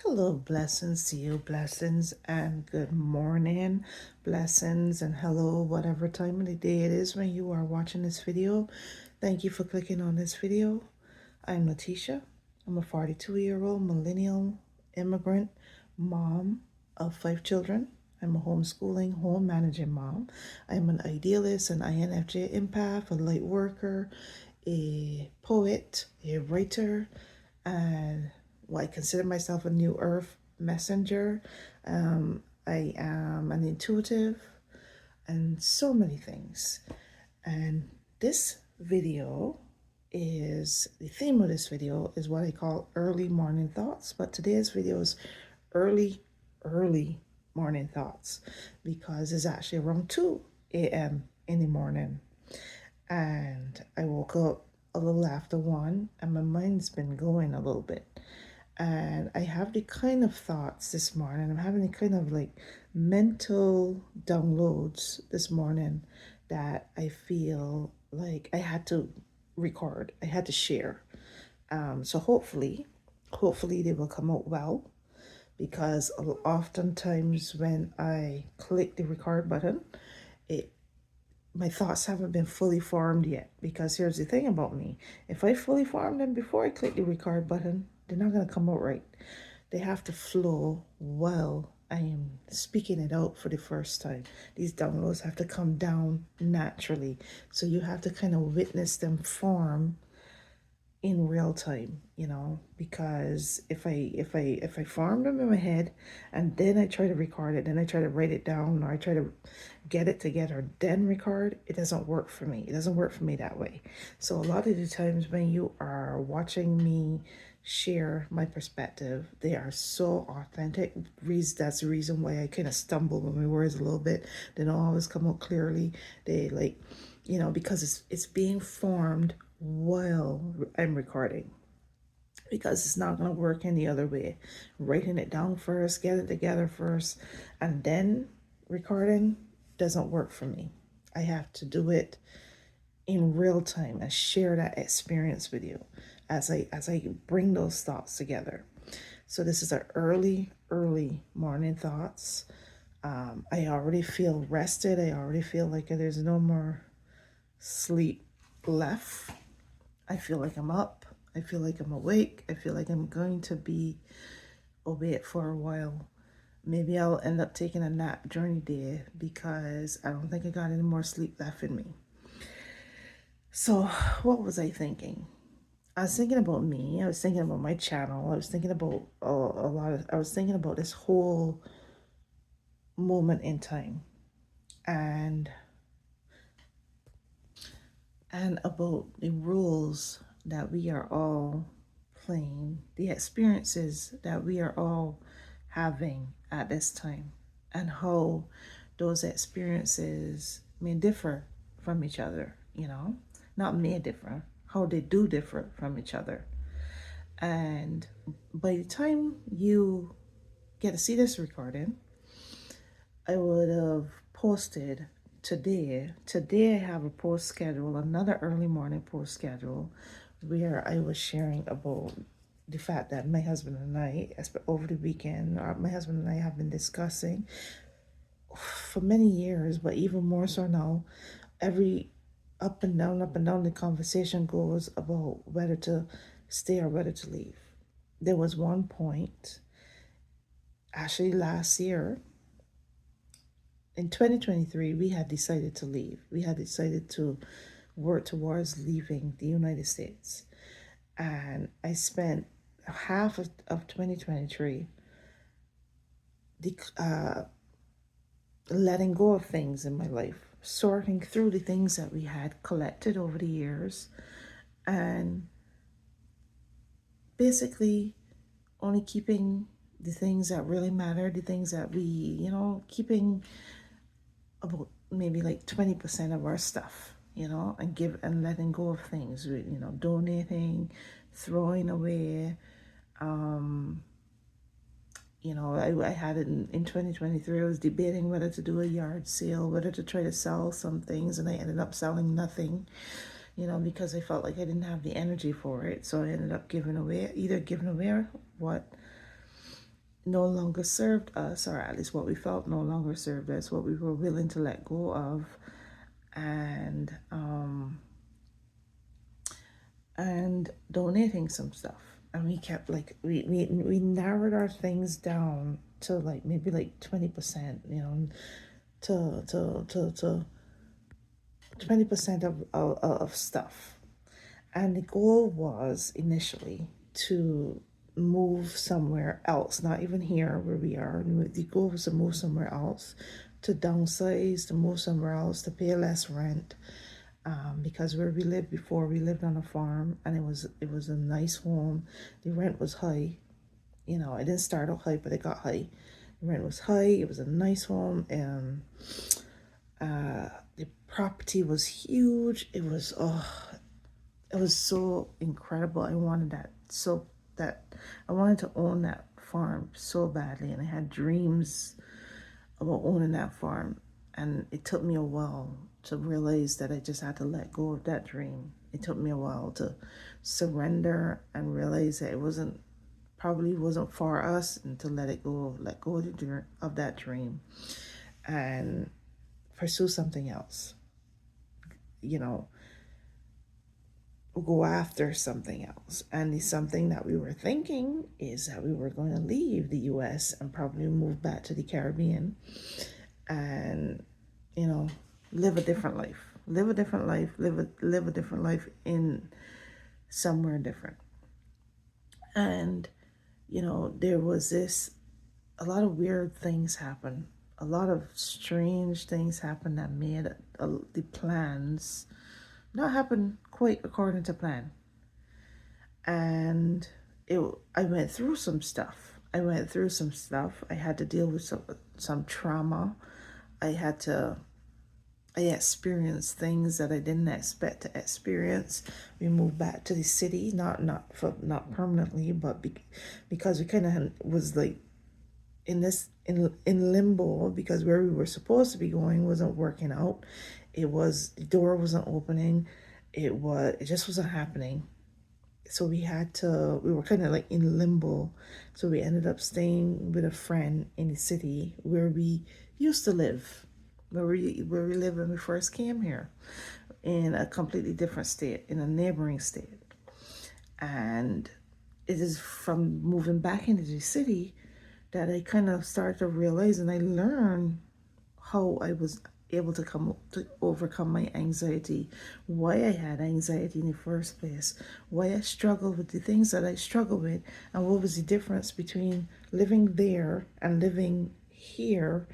Hello, blessings to you, blessings, and good morning, blessings, and hello, whatever time of the day it is when you are watching this video. Thank you for clicking on this video. I'm Letitia. I'm a 42-year-old millennial immigrant mom of 5 children. I'm a homeschooling, home managing mom. I'm an idealist, an infj empath, a light worker, a poet, a writer, and I consider myself a new earth messenger. I am an intuitive and so many things. And this video the theme of this video is what I call early morning thoughts. But today's video is early, early morning thoughts because it's actually around 2 a.m. in the morning. And I woke up a little after 1 and my mind's been going a little bit. And I have the kind of thoughts this morning. I'm having the kind of like mental downloads this morning that I feel like I had to record. I had to share. So hopefully they will come out well, because oftentimes when I click the record button, my thoughts haven't been fully formed yet. Because here's the thing about me: if I fully form them before I click the record button, they're not going to come out right. They have to flow while I am speaking it out for the first time. These downloads have to come down naturally. So you have to kind of witness them form in real time, because if I farm them in my head and then I try to record it, then I try to write it down, or I try to get it together, then record, it doesn't work for me. It doesn't work for me that way. So a lot of the times when you are watching me share my perspective, they are so authentic. That's the reason why I kind of stumble with my words a little bit. They don't always come out clearly. They because it's being formed while I'm recording, because it's not going to work any other way. Writing it down first, get it together first, and then recording doesn't work for me. I have to do it in real time and share that experience with you as I bring those thoughts together. So this is our early morning thoughts. I already feel rested. I already feel like there's no more sleep left. I feel like I'm up. I feel like I'm awake. I feel like I'm going to be awake for a while. Maybe I'll end up taking a nap during the day because I don't think I got any more sleep left in me. So what was I thinking? I was thinking about me. I was thinking about my channel. I was thinking about I was thinking about this whole moment in time, and about the rules that we are all playing, the experiences that we are all having at this time, and how those experiences may differ from each other, not may differ, how they do differ from each other. And by the time you get to see this recording, I would have posted today. Today I have a post schedule, another early morning post schedule, where I was sharing about the fact that my husband and I, over the weekend, my husband and I have been discussing for many years, but even more so now, every up and down, the conversation goes about whether to stay or whether to leave. There was one point, actually last year, in 2023, we had decided to leave. We had decided to work towards leaving the United States. And I spent half of 2023 letting go of things in my life, sorting through the things that we had collected over the years, and basically only keeping the things that really matter, the things that we, keeping about maybe like 20% of our stuff, and letting go of things, donating, throwing away. I had it in 2023. I was debating whether to do a yard sale, whether to try to sell some things, and I ended up selling nothing, because I felt like I didn't have the energy for it. So I ended up either giving away what no longer served us, or at least what we felt no longer served us, what we were willing to let go of, and donating some stuff. And we kept like we narrowed our things down to like maybe like 20%, you know, to 20% of stuff. And the goal was initially to move somewhere else, not even here where we are. The goal was to move somewhere else, to downsize, to move somewhere else, to pay less rent. Because where we lived before, we lived on a farm, and it was a nice home. The rent was high. You know, it didn't start out high, but it got high. The rent was high. It was a nice home, and the property was huge. It was so incredible. I wanted that I wanted to own that farm so badly, and I had dreams about owning that farm. And it took me a while to realize that I just had to let go of that dream. It took me a while to surrender and realize that it probably wasn't for us, and to let go of that dream and pursue something else. You know, go after something else. And the something that we were thinking is that we were going to leave the US and probably move back to the Caribbean and, you know, live a different life. Live a different life, live a different life in somewhere different. And, you know, there was a lot of weird things happen. A lot of strange things happen that made the plans not happen quite according to plan. And I went through some stuff. I had to deal with some trauma. I experienced things that I didn't expect to experience. We moved back to the city, not permanently, but because we kind of was like in limbo, because where we were supposed to be going wasn't working out. The door wasn't opening. It just wasn't happening. So we were kind of like in limbo. So we ended up staying with a friend in the city where we used to live, where we lived when we first came here, in a completely different state, in a neighboring state. And it is from moving back into the city that I kind of started to realize, and I learned how I was able to overcome my anxiety, why I had anxiety in the first place, why I struggled with the things that I struggled with, and what was the difference between living there and living here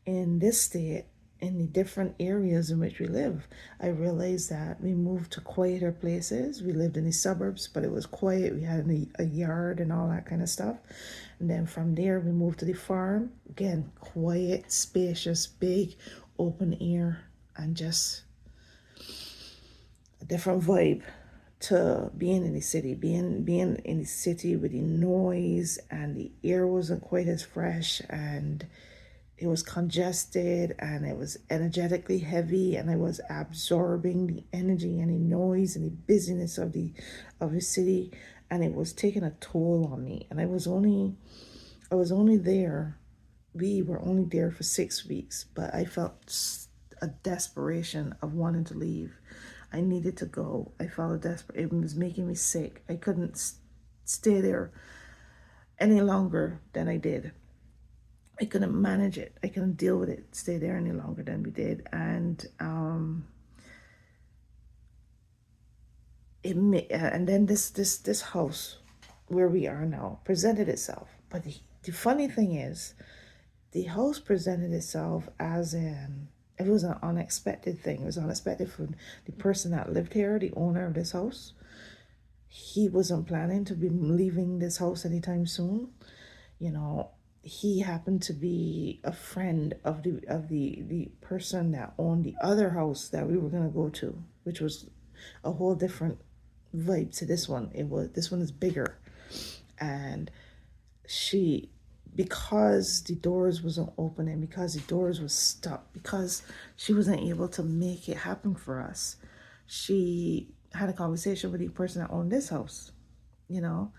in this state, in the different areas in which we live. I realized that we moved to quieter places. We lived in the suburbs, but it was quiet. We had a yard and all that kind of stuff. And then from there, we moved to the farm. Again, quiet, spacious, big, open air, and just a different vibe to being in the city. Being in the city with the noise, and the air wasn't quite as fresh, and it was congested, and it was energetically heavy, and I was absorbing the energy and the noise and the busyness of the city, and it was taking a toll on me. And I was only there. We were only there for 6 weeks, but I felt a desperation of wanting to leave. I needed to go. I felt a desperate. It was making me sick. I couldn't stay there any longer than I did. I couldn't manage it. I couldn't deal with it, stay there any longer than we did. And and then this house where we are now presented itself. But the funny thing is, the house presented itself as it was an unexpected thing. It was unexpected for the person that lived here, the owner of this house. He wasn't planning to be leaving this house anytime soon. You know, he happened to be a friend of the person that owned the other house that we were gonna go to, which was a whole different vibe to this one. This one is bigger, and because the doors wasn't opening, because the doors was stuck, because she wasn't able to make it happen for us, she had a conversation with the person that owned this house, you know,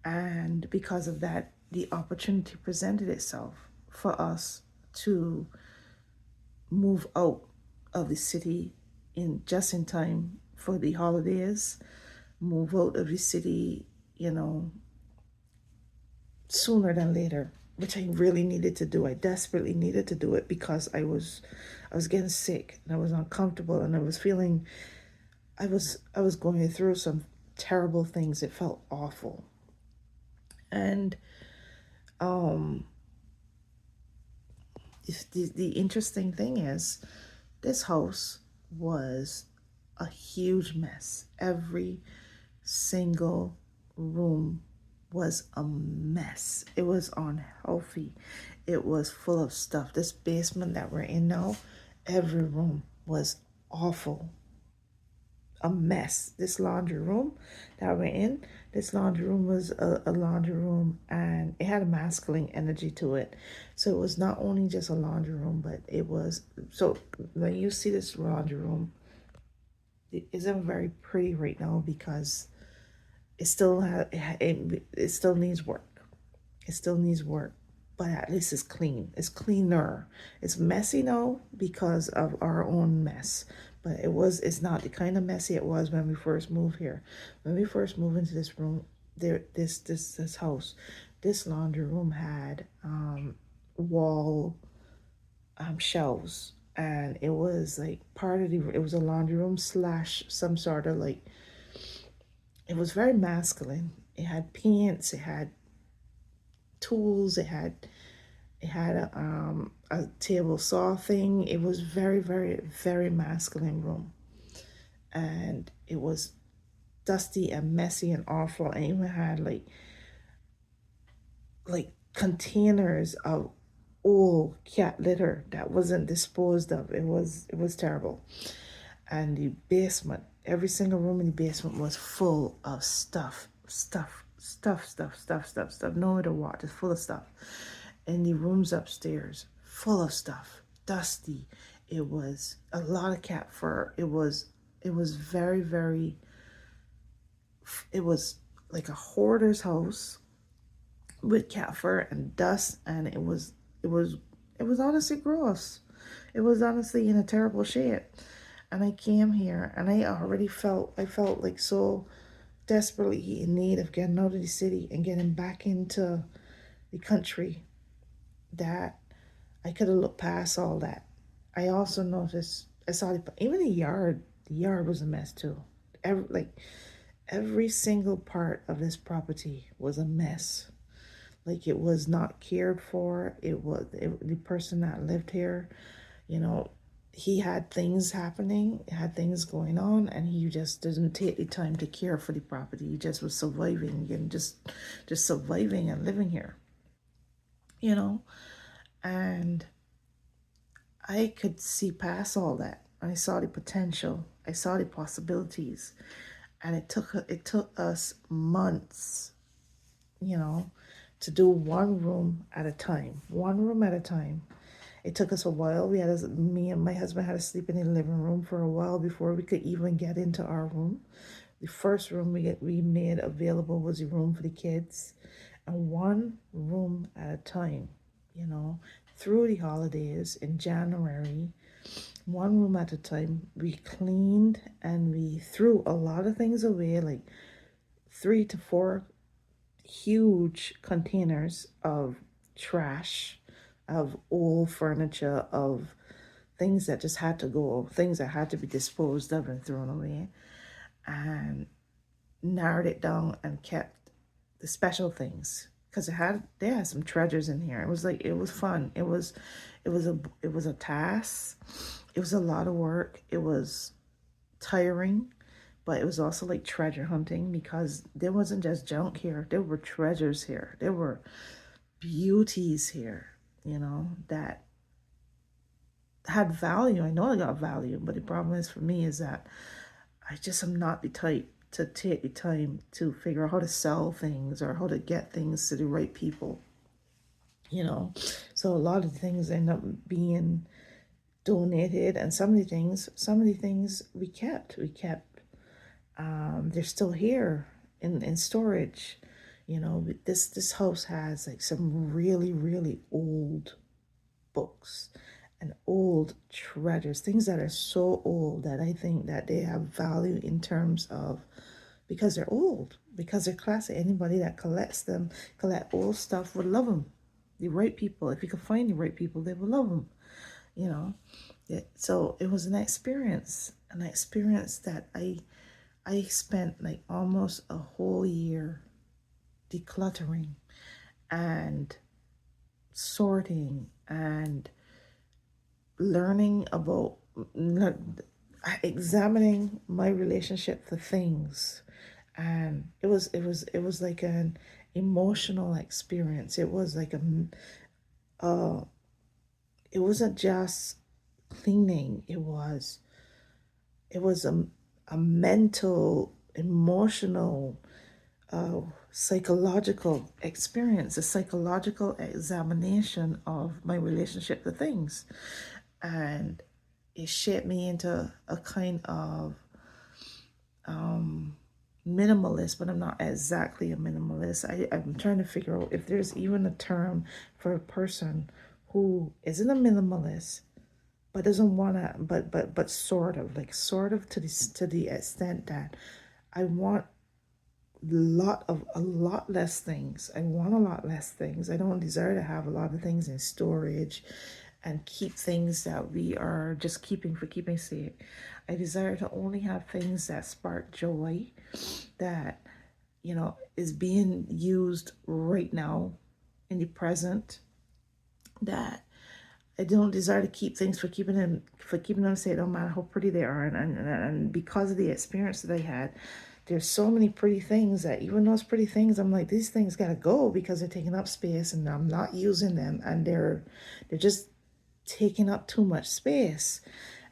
And because of that, the opportunity presented itself for us to move out of the city in just in time for the holidays, move out of the city, sooner than later, which I really needed to do. I desperately needed to do it because I was getting sick and I was uncomfortable and I was feeling I was going through some terrible things. It felt awful. And um the interesting thing is this house was a huge mess. Every single room was a mess. It was unhealthy. It was full of stuff. This basement that we're in now, every room was awful. A mess. This laundry room that we're in, this laundry room was a laundry room and it had a masculine energy to it. So it was not only just a laundry room, but it was, so when you see this laundry room, it isn't very pretty right now because it still needs work. It still needs work, but at least it's clean. It's cleaner. It's messy now because of our own mess, but it's not the kind of messy it was when we first moved here. When we first moved into this room, this house, this laundry room had wall shelves, and it was like it was a laundry room slash some sort of like, it was very masculine. It had pants, it had tools, it had a table saw thing. It was very, very, very masculine room, and it was dusty and messy and awful. And even had like containers of old cat litter that wasn't disposed of. It was terrible. And the basement, every single room in the basement was full of stuff. Nowhere to walk, just full of stuff. And the rooms upstairs, full of stuff, dusty. It was a lot of cat fur. It was very, very, it was like a hoarder's house with cat fur and dust, and it was honestly gross. It was honestly in a terrible shape. And I came here and I felt like so desperately in need of getting out of the city and getting back into the country that I could have looked past all that. I also noticed, I saw even the yard was a mess too. Every single part of this property was a mess. Like, it was not cared for. The person that lived here, you know, he had things happening, had things going on, and he just didn't take the time to care for the property. He just was surviving and just surviving and living here, you know. And I could see past all that. I saw the potential. I saw the possibilities, and it took us months, you know, to do one room at a time. One room at a time. It took us a while. Me and my husband had to sleep in the living room for a while before we could even get into our room. The first room we made available was a room for the kids, and one room at a time, you know, through the holidays in January, one room at a time. We cleaned and we threw a lot of things away, like 3 to 4 huge containers of trash, of old furniture, of things that just had to go, things that had to be disposed of and thrown away, and narrowed it down and kept the special things because they had some treasures in here. It was fun. It was a task. It was a lot of work. It was tiring, but it was also like treasure hunting because there wasn't just junk here. There were treasures here. There were beauties here, that had value. I know I got value, but the problem is for me is that I just am not the type to take the time to figure out how to sell things or how to get things to the right people, you know. So a lot of things end up being donated, and some of the things we kept. They're still here in storage, You know, this house has like some really, really old books and old treasures, things that are so old that I think that they have value in terms of, because they're old, because they're classic. Anybody that collects them, collect old stuff, would love them. The right people, if you can find the right people, they will love them. You know, so it was an experience that I spent like almost a whole year decluttering and sorting and learning about, examining my relationship to things. And it was like an emotional experience. It was like it wasn't just cleaning. It was a mental, emotional, psychological experience, a psychological examination of my relationship to things. And it shaped me into a kind of minimalist, but I'm not exactly a minimalist. I'm trying to figure out if there's even a term for a person who isn't a minimalist but doesn't want to, but sort of to the extent that I want a lot less things. I want a lot less things. I don't desire to have a lot of things in storage and keep things that we are just keeping for keeping sake. I desire to only have things that spark joy, that, is being used right now in the present, that I don't desire to keep things for keeping them safe, no matter how pretty they are. And because of the experience that I had, there's so many pretty things that even those pretty things, I'm like, these things gotta go because they're taking up space and I'm not using them, and they're just taking up too much space.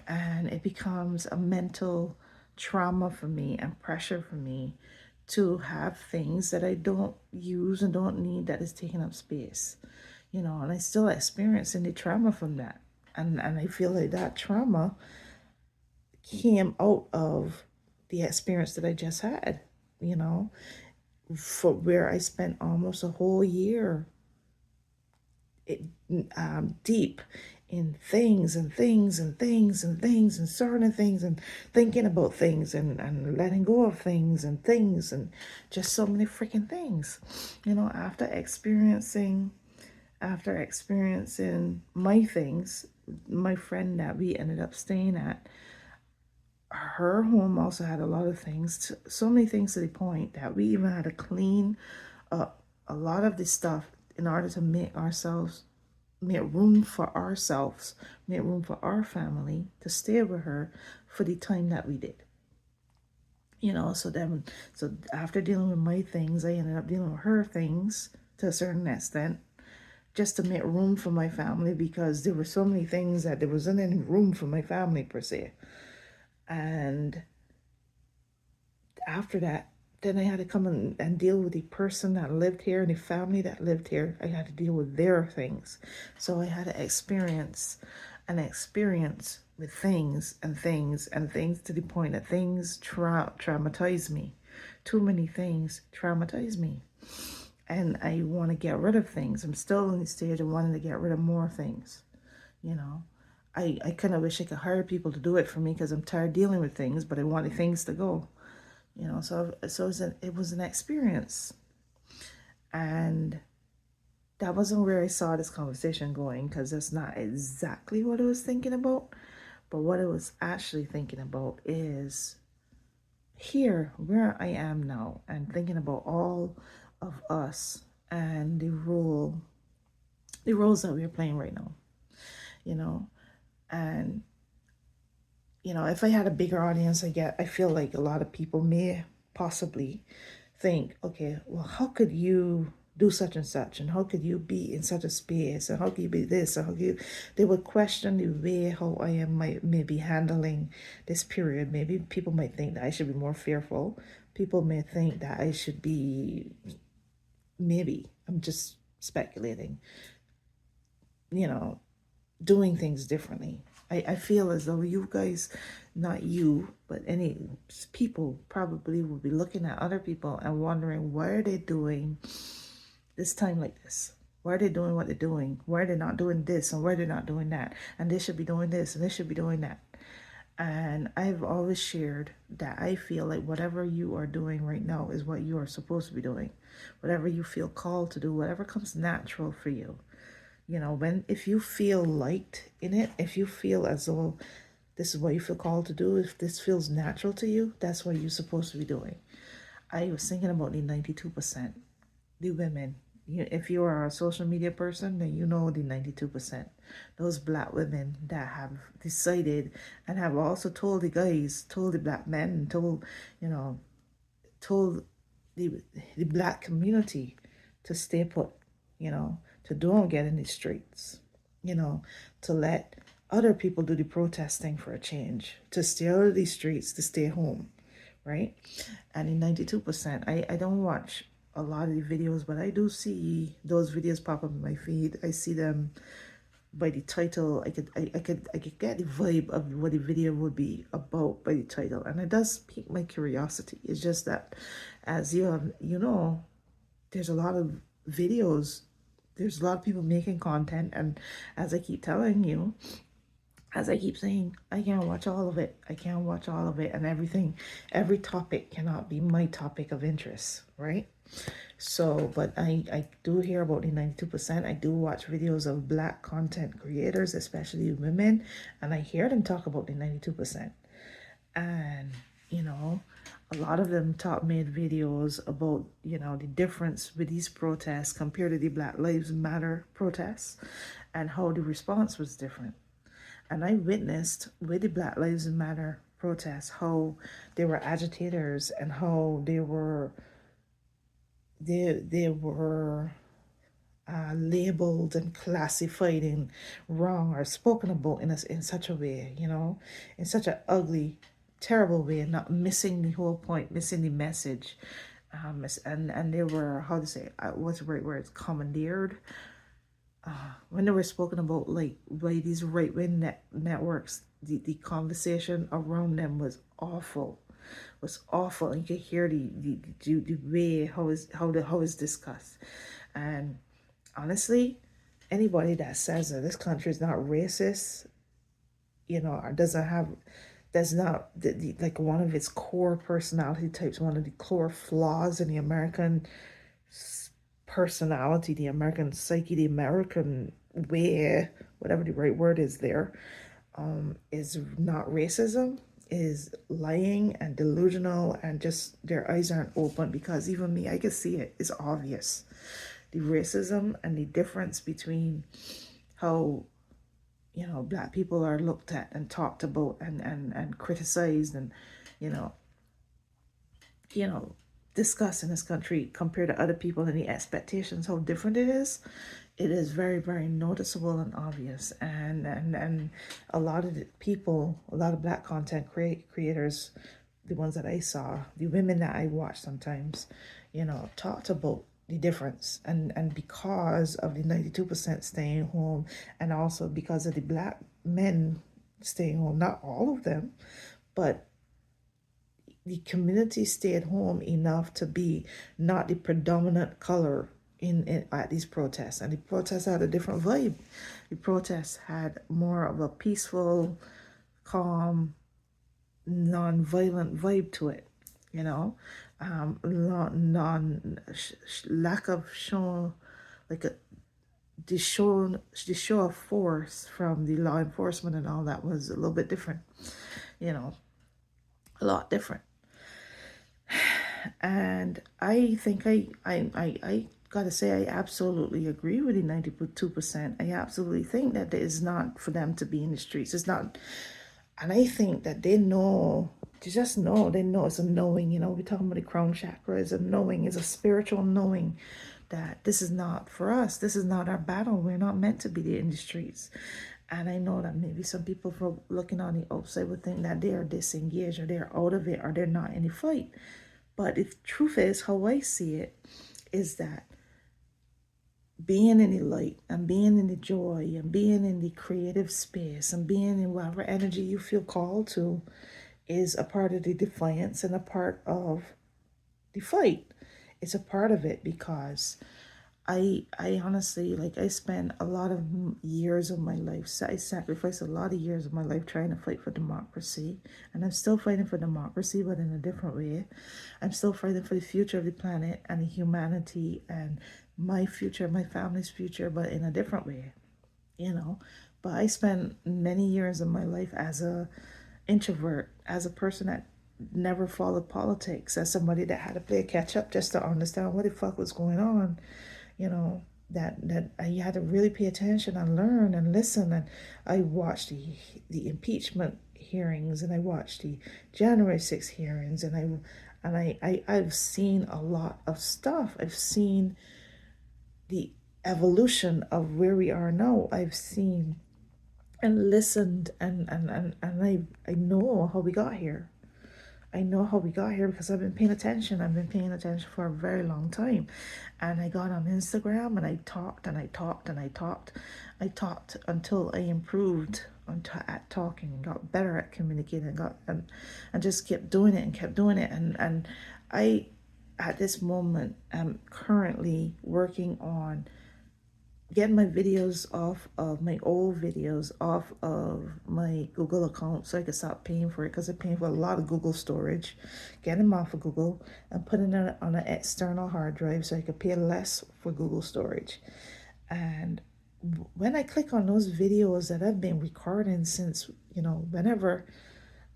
And it becomes a mental trauma for me and pressure for me to have things that I don't use and don't need that is taking up space. And I still experiencing the trauma from that. And I feel like that trauma came out of the experience that I just had, you know, for where I spent almost a whole year, it, deep in things and things and things and things and certain things and thinking about things and letting go of things and just so many freaking things. After experiencing my things, my friend that we ended up staying at, her home also had a lot of things, so many things to the point that we even had to clean up a lot of this stuff in order to make room for our family to stay with her for the time that we did. So after dealing with my things, I ended up dealing with her things to a certain extent, just to make room for my family, because there were so many things that there wasn't any room for my family per se. And after that, then I had to come and deal with the person that lived here and the family that lived here. I had to deal with their things. So I had to experience an experience with things and things and things, to the point that things traumatize me. Too many things traumatize me. And I want to get rid of things. I'm still in the stage of wanting to get rid of more things. You know, I kind of wish I could hire people to do it for me, because I'm tired dealing with things, but I wanted things to go. So it was an experience. And that wasn't where I saw this conversation going, because that's not exactly what I was thinking about. But what I was actually thinking about is here, where I am now, and thinking about all of us and the roles that we're playing right now, you know. And if I had a bigger audience, I feel like a lot of people may possibly think, okay, well, how could you do such and such, and how could you be in such a space, and how could you be this, and how could you, they would question the way how I am maybe handling this period. Maybe people might think that I should be more fearful. People may think that I should be, maybe, I'm just speculating, doing things differently. I feel as though you guys, not you, but any people probably will be looking at other people and wondering, why are they doing this time like this? Why are they doing what they're doing? Why are they not doing this and why are they not doing that? And they should be doing this and they should be doing that. And I've always shared that I feel like whatever you are doing right now is what you are supposed to be doing. Whatever you feel called to do, whatever comes natural for you. You know, if you feel liked in it, if you feel as though this is what you feel called to do, if this feels natural to you, that's what you're supposed to be doing. I was thinking about the 92%, the women. If you are a social media person, then you know the 92%. Those black women that have decided and have also told the guys, told the black men, told, told the black community to stay put, to don't get in the streets, to let other people do the protesting for a change, to stay out of these streets, to stay home, right? And in 92%, I don't watch a lot of the videos, but I do see those videos pop up in my feed. I see them by the title. I could get the vibe of what the video would be about by the title, and it does pique my curiosity. It's just that, as there's a lot of videos, there's a lot of people making content, and as I keep telling you, as I keep saying, I can't watch all of it. I can't watch all of it, and every topic cannot be my topic of interest, right? So, but I do hear about the 92%. I do watch videos of black content creators, especially women, and I hear them talk about the 92%. And, a lot of them made videos about, the difference with these protests compared to the Black Lives Matter protests and how the response was different. And I witnessed with the Black Lives Matter protests how they were agitators and how they were labeled and classified in wrong or spoken about in such a way, in such an ugly, terrible way, not missing the whole point, missing the message. And they were, how to say, what's the right word? Commandeered. When they were spoken about, like, by these right-wing networks, the conversation around them was awful. You could hear the way how is discussed. And honestly, anybody that says that this country is not racist, or that's not like one of its core personality types, one of the core flaws in the American personality, the American psyche, the American way, whatever the right word is there, is not racism, is lying and delusional, and just their eyes aren't open, because even me, I can see it. It's obvious. The racism and the difference between how, black people are looked at and talked about and criticized and, discussed in this country compared to other people, and the expectations, how different it is very, very noticeable and obvious. And a lot of a lot of black content creators, the ones that I saw, the women that I watch sometimes, talked about the difference, and because of the 92% staying home, and also because of the black men staying home, not all of them, but the community stayed home enough to be not the predominant color at these protests. And the protests had a different vibe. The protests had more of a peaceful, calm, non-violent vibe to it, lack of show, like the show of force from the law enforcement and all that was a little bit different, a lot different. And I think I gotta say, I absolutely agree with the 92%. I absolutely think that it is not for them to be in the streets. It's not. And I think that they know, they know it's a knowing, we're talking about the crown chakra, it's a knowing, it's a spiritual knowing that this is not for us. This is not our battle. We're not meant to be there in the streets. And I know that maybe some people from looking on the outside would think that they are disengaged, or they're out of it, or they're not in the fight. But the truth is, how I see it, is that being in the light and being in the joy and being in the creative space and being in whatever energy you feel called to is a part of the defiance and a part of the fight. It's a part of it because I honestly, like, I spent a lot of years of my life, I sacrificed a lot of years of my life trying to fight for democracy, and I'm still fighting for democracy, but in a different way. I'm still fighting for the future of the planet and the humanity and my future, my family's future, but in a different way, you know. But I spent many years of my life as a introvert, as a person that never followed politics, as somebody that had to play catch up just to understand what the fuck was going on, you know. That I had to really pay attention and learn and listen. And I watched the impeachment hearings, and I watched the January 6th hearings, and I've seen a lot of stuff. I've seen the evolution of where we are now. I've seen and listened, and I know how we got here. I know how we got here because I've been paying attention. I've been paying attention for a very long time. And I got on Instagram and I talked and I talked and I talked. I talked until I improved at talking and got better at communicating and just kept doing it and kept doing it. And I, at this moment, am currently working on getting my videos off of my old videos off of my Google account so I could stop paying for it, because I'm paying for a lot of Google storage. Getting them off of Google and putting it on an external hard drive so I could pay less for Google storage. And when I click on those videos that I've been recording since, whenever,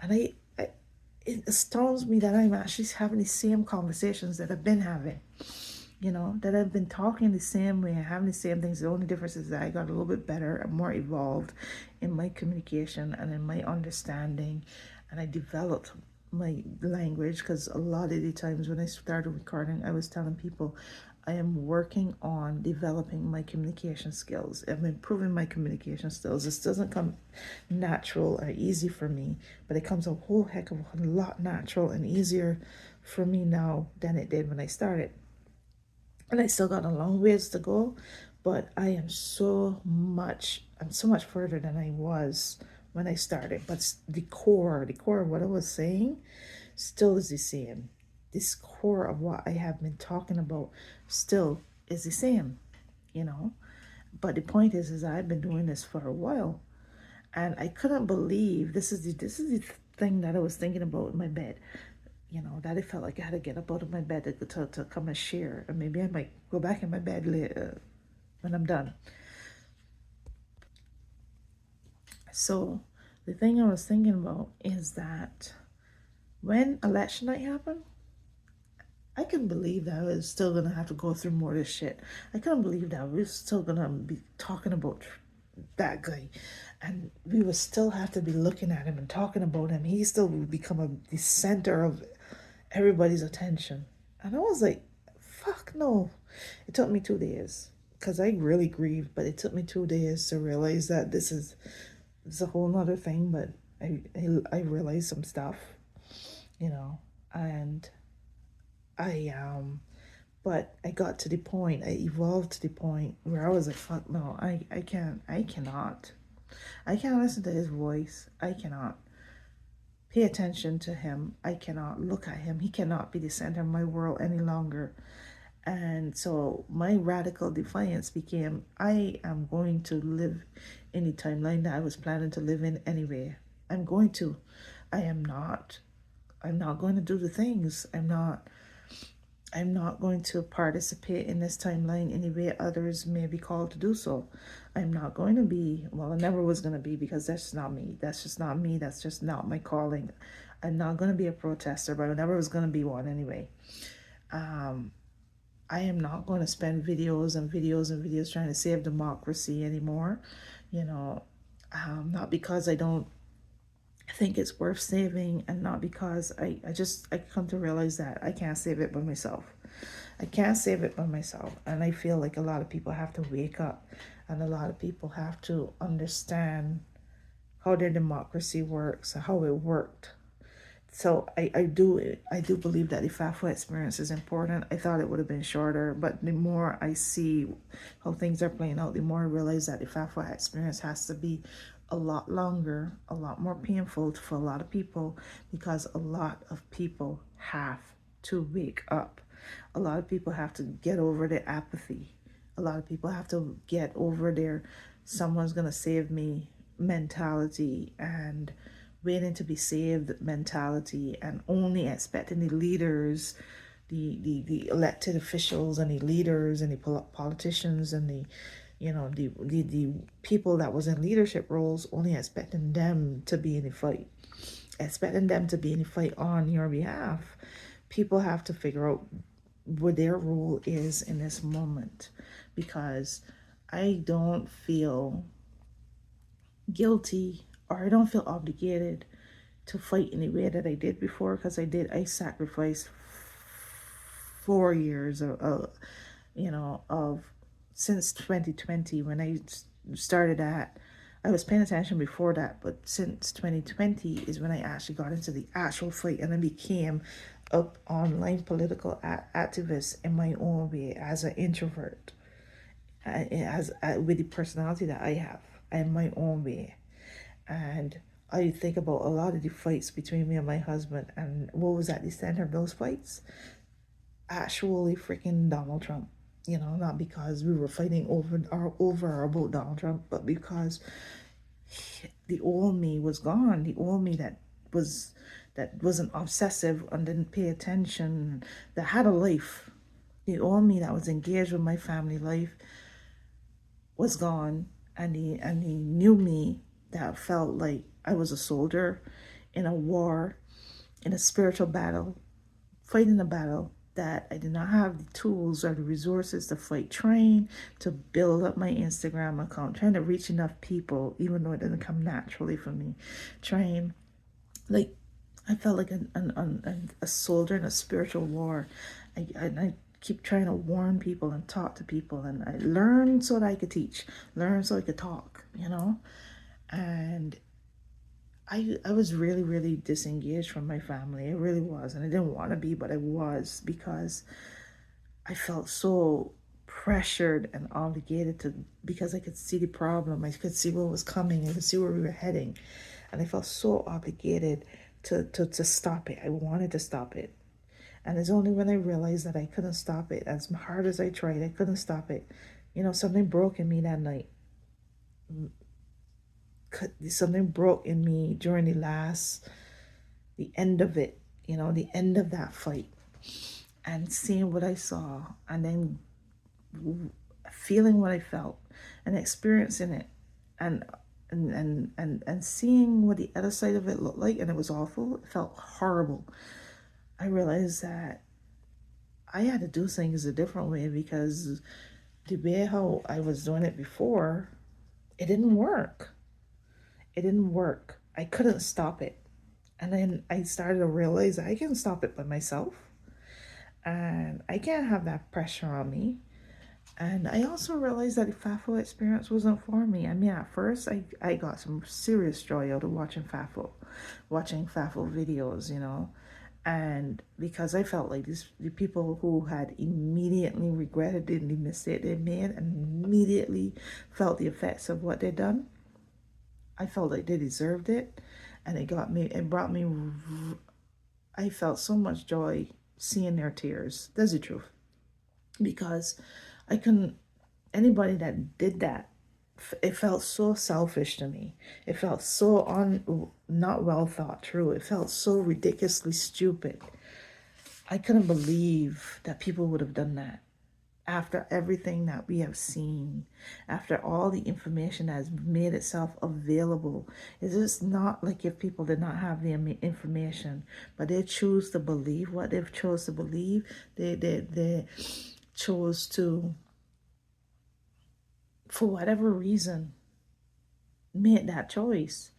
and it astounds me that I'm actually having the same conversations that I've been having, that I've been talking the same way and having the same things. The only difference is that I got a little bit better and more evolved in my communication and in my understanding, and I developed my language, because a lot of the times when I started recording, I was telling people I am working on developing my communication skills. I'm improving my communication skills. This doesn't come natural or easy for me, but it comes a whole heck of a lot natural and easier for me now than it did when I started. And I still got a long ways to go, but I'm so much further than I was when I started. But the core of what I was saying still is the same. This core of what I have been talking about still is the same, you know. But the point is I've been doing this for a while, and I couldn't believe this is the thing that I was thinking about in my bed. That I felt like I had to get up out of my bed to come and share. And maybe I might go back in my bed later when I'm done. So the thing I was thinking about is that when election night happened, I couldn't believe that I was still going to have to go through more of this shit. I couldn't believe that we were still going to be talking about that guy. And we would still have to be looking at him and talking about him. He still would become the center of everybody's attention. And I was like, fuck no. It took me 2 days because I really grieved, but it took me 2 days to realize that this is a whole nother thing. But I realized some stuff, and but I got to the point, I evolved to the point where I was like, fuck no, I cannot listen to his voice. I cannot pay attention to him. I cannot look at him. He cannot be the center of my world any longer. And so my radical defiance became, I am going to live in the timeline that I was planning to live in anyway. I'm going to. I'm not going to do the things. I'm not going to participate in this timeline any way others may be called to do so. I'm not going to be, well, I never was going to be, because that's just not me. That's just not me. That's just not my calling. I'm not going to be a protester, but I never was going to be one anyway. I am not going to spend videos and videos and videos trying to save democracy anymore. Not because I don't think it's worth saving, and not because I come to realize that I can't save it by myself. I can't save it by myself. And I feel like a lot of people have to wake up, and a lot of people have to understand how their democracy works and how it worked So I do believe that the FAFO experience is important. I thought it would have been shorter, but the more I see how things are playing out, the more I realize that the FAFO experience has to be a lot longer, a lot more painful for a lot of people, because a lot of people have to wake up. A lot of people have to get over their apathy. A lot of people have to get over their someone's gonna save me mentality, and waiting to be saved mentality, and only expecting the leaders, the elected officials and the leaders and the politicians and the the people that was in leadership roles, only expecting them to be in the fight, expecting them to be in the fight on your behalf. People have to figure out what their role is in this moment, because I don't feel guilty, or I don't feel obligated to fight in the way that I did before, because I sacrificed 4 years of since 2020, when I started that. I was paying attention before that, but since 2020 is when I actually got into the actual fight, and I became a online political activist in my own way, as an introvert, as with the personality that I have, in my own way. And I think about a lot of the fights between me and my husband, and what was at the center of those fights? Actually, freaking Donald Trump. Not because we were fighting over or about Donald Trump, but because the old me was gone. The old me that wasn't obsessive and didn't pay attention, that had a life. The old me that was engaged with my family life was gone, and the new me that felt like I was a soldier in a war, in a spiritual battle, fighting a battle that I did not have the tools or the resources to fight, trying to build up my Instagram account, trying to reach enough people, even though it didn't come naturally for me, trying, like, I felt like a soldier in a spiritual war. I keep trying to warn people and talk to people, and I learned so that I could teach, learn so I could talk. And I was really, really disengaged from my family. I really was. And I didn't want to be, but I was, because I felt so pressured and obligated to, because I could see the problem. I could see what was coming. I could see where we were heading. And I felt so obligated to stop it. I wanted to stop it. And it's only when I realized that I couldn't stop it, as hard as I tried, I couldn't stop it. Something broke in me that night. Something broke in me during the end of it, the end of that fight, and seeing what I saw, and then feeling what I felt, and experiencing it, and seeing what the other side of it looked like, and it was awful. It felt horrible. I realized that I had to do things a different way, because the way how I was doing it before, it didn't work. It didn't work. I couldn't stop it. And then I started to realize I can stop it by myself. And I can't have that pressure on me. And I also realized that the FAFO experience wasn't for me. I mean, at first, I got some serious joy out of watching FAFO videos. And because I felt like the people who had immediately regretted the mistake they made, and immediately felt the effects of what they'd done, I felt like they deserved it. And it brought me, I felt so much joy seeing their tears. That's the truth. Because I couldn't, anybody that did that, it felt so selfish to me. It felt so not well thought through. It felt so ridiculously stupid. I couldn't believe that people would have done that. After everything that we have seen, after all the information that has made itself available, it's just not like if people did not have the information, but they choose to believe what they've chose to believe. They chose to, for whatever reason, made that choice.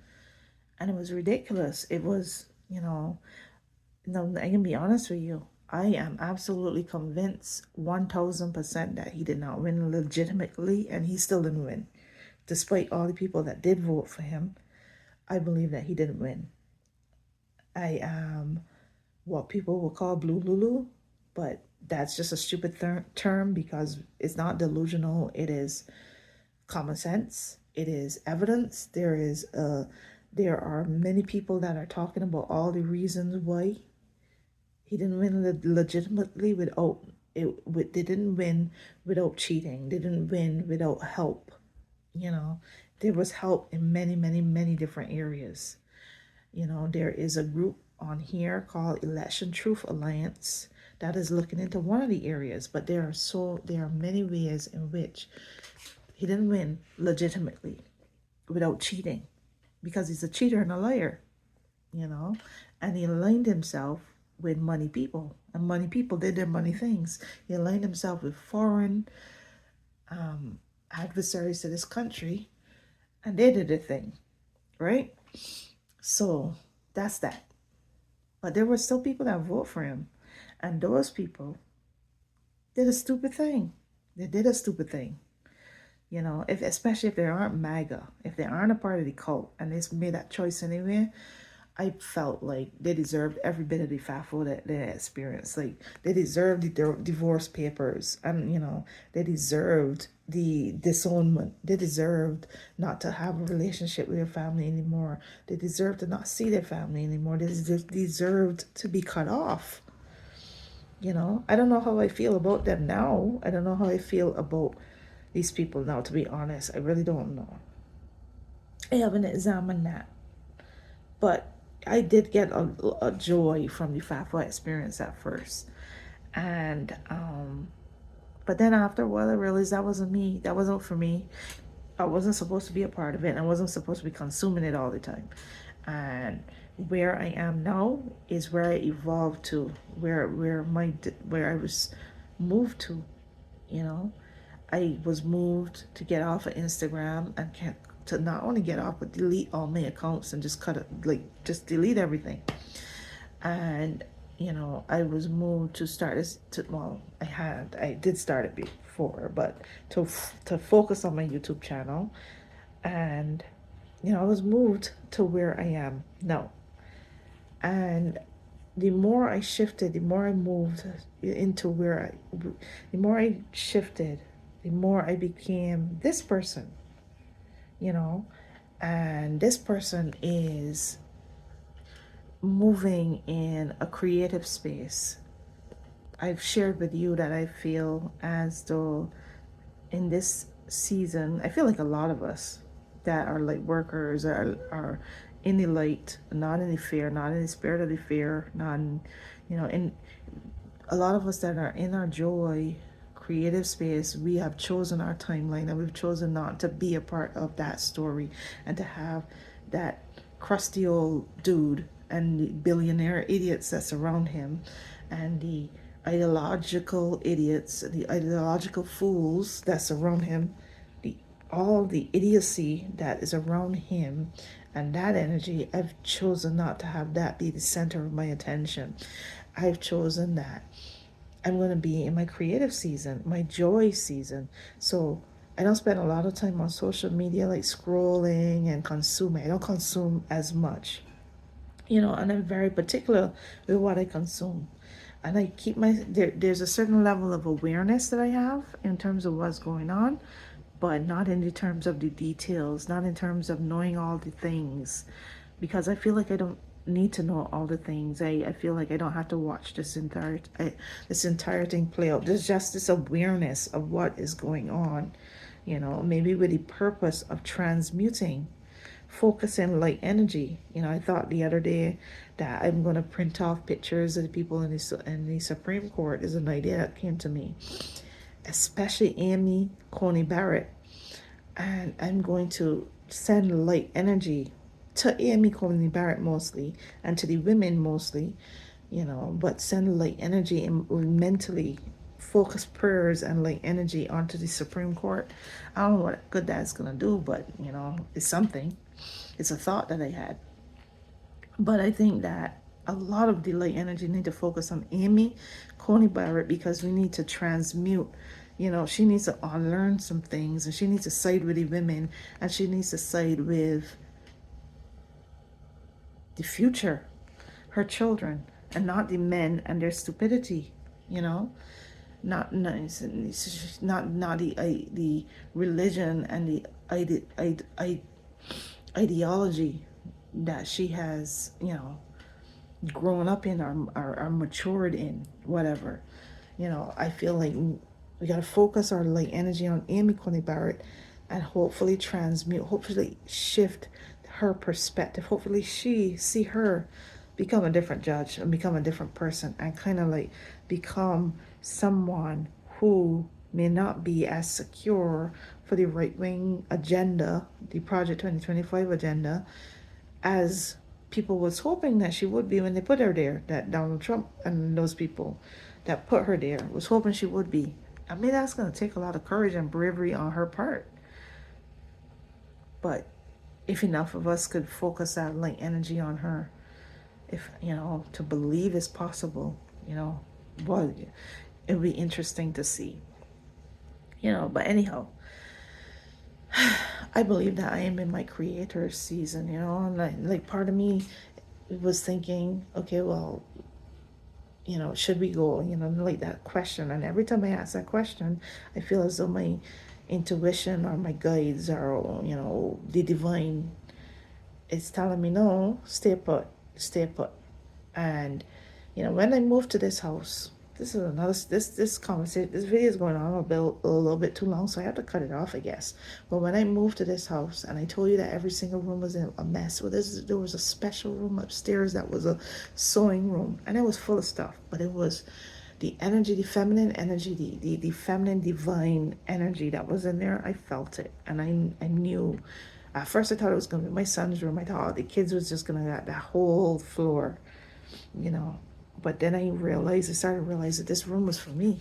And it was ridiculous. It was, no, I can be honest with you. I am absolutely convinced 1000% that he did not win legitimately, and he still didn't win. Despite all the people that did vote for him, I believe that he didn't win. I am what people will call blue lulu, but that's just a stupid term because it's not delusional. It is common sense. It is evidence. There are many people that are talking about all the reasons why he didn't win legitimately without they didn't win without cheating. They didn't win without help. You know, there was help in many, many, many different areas. There is a group on here called Election Truth Alliance that is looking into one of the areas, but there are many ways in which he didn't win legitimately without cheating, because he's a cheater and a liar, you know, and he aligned himself with money people, and money people did their money things. He aligned himself with foreign adversaries to this country, and they did their thing, right? So that's that. But there were still people that vote for him, and those people did a stupid thing. They did a stupid thing. If especially if they aren't MAGA, if they aren't a part of the cult, and they made that choice anyway, I felt like they deserved every bit of the faffle that they experienced. Like, they deserved the divorce papers, and they deserved the disownment. They deserved not to have a relationship with their family anymore. They deserved to not see their family anymore. They deserved to be cut off. I don't know how I feel about them now. I don't know how I feel about these people now, to be honest. I really don't know. I haven't examined that. But I did get a joy from the FAFA experience at first. And, but then after a while, I realized that wasn't me. That wasn't for me. I wasn't supposed to be a part of it. I wasn't supposed to be consuming it all the time. And where I am now is where I evolved to, where I was moved to. I was moved to get off of Instagram and to not only get off, but delete all my accounts and just cut it, like just delete everything. And I was moved to start this. I did start it before, but to focus on my YouTube channel, and I was moved to where I am now. And the more I shifted, the more I moved into the more I shifted, the more I became this person, and this person is moving in a creative space. I've shared with you that I feel as though in this season, I feel like a lot of us that are light workers are in the light, not in the fear, not in the spirit of the fear, not in, in a lot of us that are in our joy creative space. We have chosen our timeline, and we've chosen not to be a part of that story, and to have that crusty old dude and the billionaire idiots that surround him, and the ideological idiots, the ideological fools that surround him, all the idiocy that is around him, and that energy. I've chosen not to have that be the center of my attention. I've chosen that I'm going to be in my creative season, my joy season. So I don't spend a lot of time on social media, like scrolling and consuming. I don't consume as much, and I'm very particular with what I consume. And I keep there's a certain level of awareness that I have in terms of what's going on, but not in the terms of the details, not in terms of knowing all the things, because I feel like I don't need to know all the things. I feel like I don't have to watch this entire thing play out. There's just this awareness of what is going on, maybe with the purpose of transmuting, focusing light energy. I thought the other day that I'm going to print off pictures of the people in the Supreme Court is an idea that came to me, especially Amy Coney Barrett. And I'm going to send light energy to Amy Coney Barrett mostly, and to the women mostly, but send light energy and mentally focus prayers and light energy onto the Supreme Court. I don't know what good that's going to do, but, it's something. It's a thought that I had. But I think that a lot of the light energy need to focus on Amy Coney Barrett, because we need to transmute. She needs to unlearn some things, and she needs to side with the women, and she needs to side with the future. her children, and not the men and their stupidity, you know. Not the religion and the ideology that she has, grown up in, or matured in, whatever. I feel like we got to focus our light energy on Amy Coney Barrett, and hopefully transmute, hopefully shift her perspective. Hopefully she see her become a different judge and become a different person, and kind of like become someone who may not be as secure for the right-wing agenda, the Project 2025 agenda, as people was hoping that she would be when they put her there, that Donald Trump and those people that put her there was hoping she would be. I mean, that's going to take a lot of courage and bravery on her part. But if enough of us could focus that light energy on her, if, to believe is possible, well, it would be interesting to see. But anyhow, I believe that I am in my creator season, and like part of me was thinking, okay, well, should we go, like that question. And every time I ask that question, I feel as though my intuition or my guides or, the divine is telling me, no, stay put, stay put. And, when I moved to this house, this is another, this conversation, this video is going on a little bit too long, so I have to cut it off, I guess. But when I moved to this house, and I told you that every single room was a mess, well, there was a special room upstairs that was a sewing room, and it was full of stuff, but it was the energy, the feminine energy, the feminine divine energy that was in there. I felt it, and I knew. At first I thought it was going to be my son's room. I thought the kids was just going to get that whole floor, but then I started to realize that this room was for me.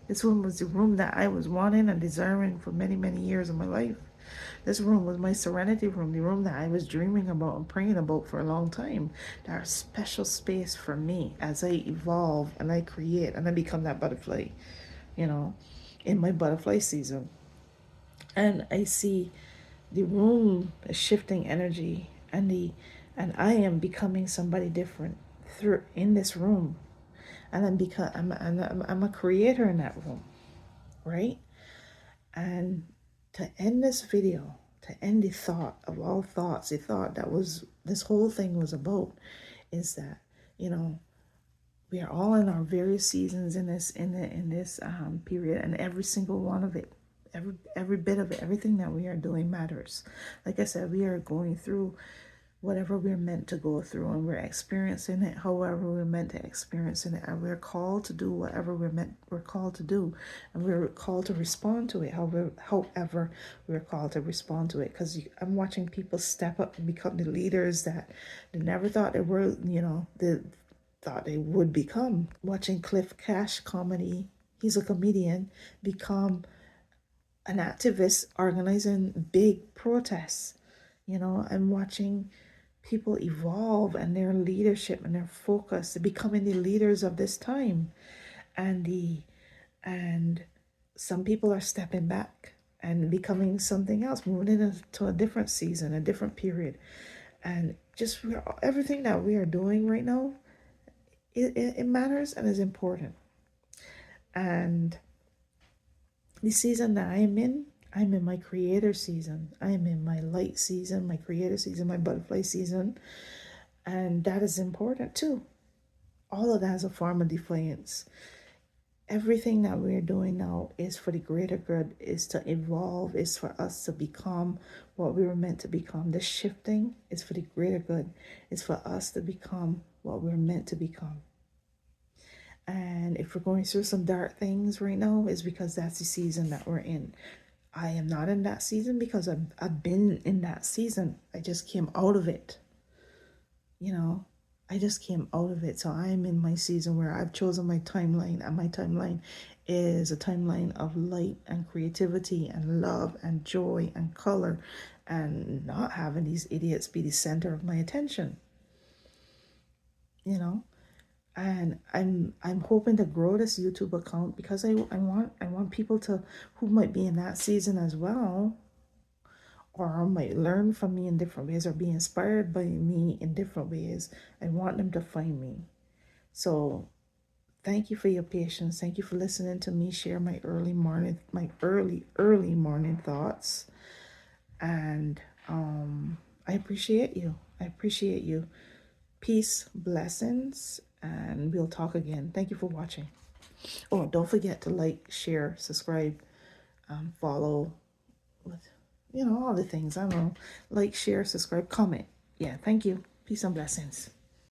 This room was the room that I was wanting and desiring for many, many years of my life. This room was my serenity room, the room that I was dreaming about and praying about for a long time. That special space for me as I evolve and I create and I become that butterfly, in my butterfly season. And I see the room is shifting energy, and I am becoming somebody different through in this room, and I'm a creator in that room, right? And to end this video, to end the thought of all thoughts, the thought that was this whole thing was about, is that we are all in our various seasons in this period, and every single one of it, every bit of it, everything that we are doing matters. Like I said, we are going through whatever we're meant to go through, and we're experiencing it however we're meant to experience it, and we're called to do whatever we're called to do, and we're called to respond to it however we're called to respond to it. Because I'm watching people step up and become the leaders that they never thought they were, they thought they would become. Watching Cliff Cash comedy, he's a comedian, become an activist organizing big protests. I'm watching people evolve and their leadership and their focus, becoming the leaders of this time. And some people are stepping back and becoming something else, moving into a different season, a different period. And just everything that we are doing right now, it matters and is important. And the season that I'm in my creator season. I am in my light season, my creator season, my butterfly season. And that is important too. All of that is a form of defiance. Everything that we're doing now is for the greater good, is to evolve, is for us to become what we were meant to become. The shifting is for the greater good. It's for us to become what we're meant to become. And if we're going through some dark things right now, it's because that's the season that we're in. I am not in that season because I've been in that season. I just came out of it. I just came out of it. So I am in my season where I've chosen my timeline, and my timeline is a timeline of light and creativity and love and joy and color, and not having these idiots be the center of my attention. And I'm hoping to grow this YouTube account because I want people to, who might be in that season as well, or might learn from me in different ways or be inspired by me in different ways. I want them to find me. So thank you for your patience. Thank you for listening to me share my early morning thoughts. And I appreciate you. I appreciate you. Peace, blessings, and we'll talk again. Thank you for watching. Oh, don't forget to like, share, subscribe, follow, all the things. I don't know. Like, share, subscribe, comment. Yeah, thank you. Peace and blessings.